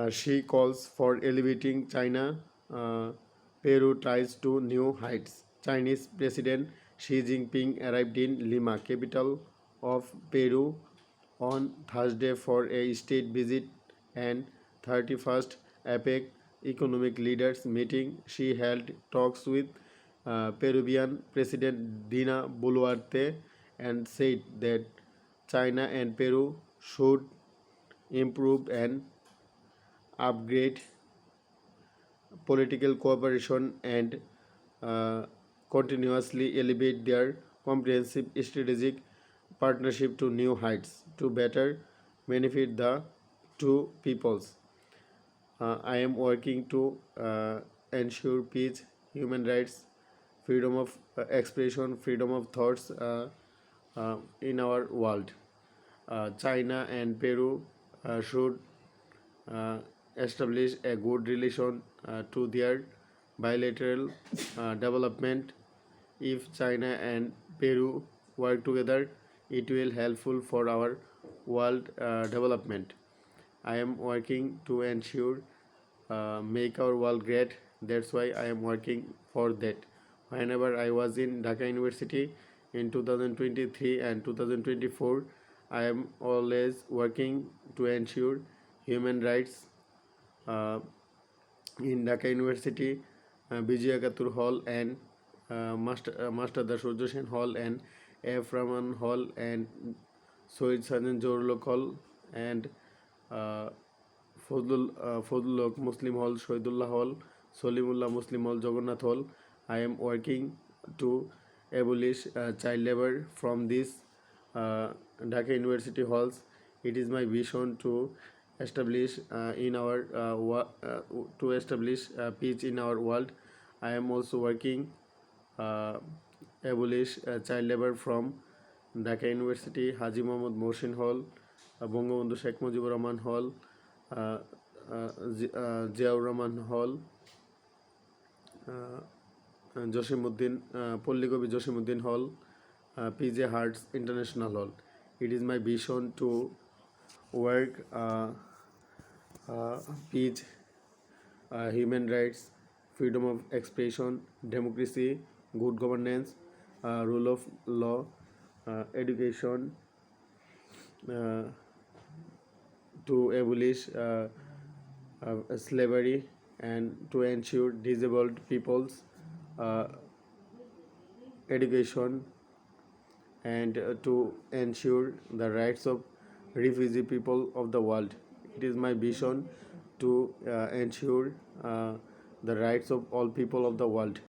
She calls for elevating China. Uh, Peru tries to new heights. Chinese President Xi Jinping arrived in Lima, capital of Peru, on Thursday for a state visit and 31st APEC economic leaders meeting. She held talks with Peruvian President Dina Boluarte and said that China and Peru should improve and upgrade political cooperation and uh, continuously elevate their comprehensive strategic partnership to new heights to better benefit the two peoples. I am working to ensure peace, human rights, freedom of expression, freedom of thoughts in our world. China and Peru should uh, establish a good relation to their bilateral development. If China and Peru work together, it will helpful for our world development. I am working to ensure make our world great. That's why I am working for that. Whenever I was in Dhaka University in 2023 and 2024, I am always working to ensure human rights uh, in Dhaka University, Bijay Akatur Hall and Master Dashurjo Sen Hall and F. Raman Hall and Sohid Sajan Jorlok Hall and uh, Fadlul Haq Muslim Hall, Shahidullah Hall, Solimullah Muslim Hall, Jagannath Hall. I am working to abolish child labor from these Dhaka University halls. It is my vision to establish to establish peace in our world. I am also working uh, abolish child labor from Dhaka University, Haji Mohammad Mohsin Hall, Bangabandhu Sheikh Mujibur Rahman Hall, uh, Ziaur Rahman Hall, Josimuddin, Polligobi Josimuddin Hall, PJ Hearts International Hall. It is my vision to work peace, human rights, freedom of expression, democracy, good governance, rule of law, education, uh, to abolish slavery and to ensure disabled people's uh, education and to ensure the rights of refugee people of the world. It is my vision to ensure the rights of all people of the world.